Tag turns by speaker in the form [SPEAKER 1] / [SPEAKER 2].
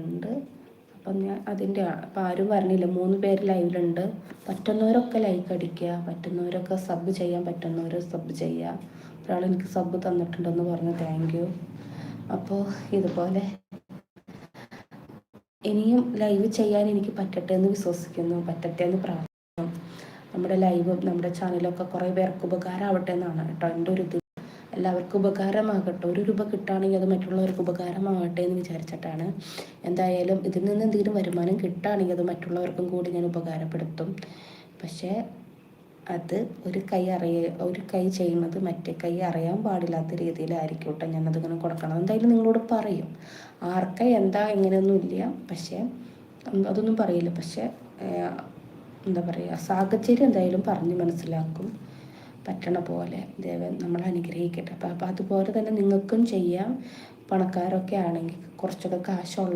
[SPEAKER 1] ഉണ്ട്. അപ്പം ഞാൻ അതിൻ്റെ അപ്പം ആരും പറഞ്ഞില്ല, 3 പേര് ലൈവിലുണ്ട്. പറ്റുന്നവരൊക്കെ ലൈക്ക് അടിക്കുക, പറ്റുന്നവരൊക്കെ സബ് ചെയ്യാൻ പറ്റുന്നവർ സബ് ചെയ്യുക. ഒരാൾ എനിക്ക് സബ് തന്നിട്ടുണ്ടെന്ന് പറഞ്ഞു, താങ്ക് യു. അപ്പോൾ ഇതുപോലെ ഇനിയും ലൈവ് ചെയ്യാൻ എനിക്ക് പറ്റട്ടെ എന്ന് വിശ്വസിക്കുന്നു, പറ്റട്ടെ എന്ന് പ്രാർത്ഥിക്കുന്നു. നമ്മുടെ ലൈവും നമ്മുടെ ചാനലൊക്കെ കുറേ പേർക്ക് ഉപകാരമാവട്ടെ എന്നാണ് കേട്ടോ എൻ്റെ ഒരു ഇത്. എല്ലാവർക്കും ഉപകാരമാകട്ടെ. 1 രൂപ കിട്ടുകയാണെങ്കിൽ അത് മറ്റുള്ളവർക്ക് ഉപകാരമാകട്ടെ എന്ന് വിചാരിച്ചിട്ടാണ്. എന്തായാലും ഇതിൽ നിന്ന് എന്തെങ്കിലും വരുമാനം കിട്ടുകയാണെങ്കിൽ അത് മറ്റുള്ളവർക്കും കൂടി ഞാൻ ഉപകാരപ്പെടുത്തും. പക്ഷേ അത് ഒരു കൈ ചെയ്യുന്നത് മറ്റേ കൈ അറിയാൻ പാടില്ലാത്ത രീതിയിലായിരിക്കും കേട്ടോ ഞാനതിങ്ങനെ കൊടുക്കണം. എന്തായാലും നിങ്ങളോട് പറയും, ആർക്ക എന്താ എങ്ങനെയൊന്നുമില്ല. പക്ഷേ അതൊന്നും പറയില്ല. പക്ഷേ എന്താ പറയുക, സാഹചര്യം എന്തായാലും പറഞ്ഞ് മനസ്സിലാക്കും. പറ്റണ പോലെ ദേവൻ നമ്മളെ അനുഗ്രഹിക്കട്ടെ. അപ്പം അതുപോലെ തന്നെ നിങ്ങൾക്കും ചെയ്യാം. പണക്കാരൊക്കെ ആണെങ്കിൽ കുറച്ചൊക്കെ കാശുള്ള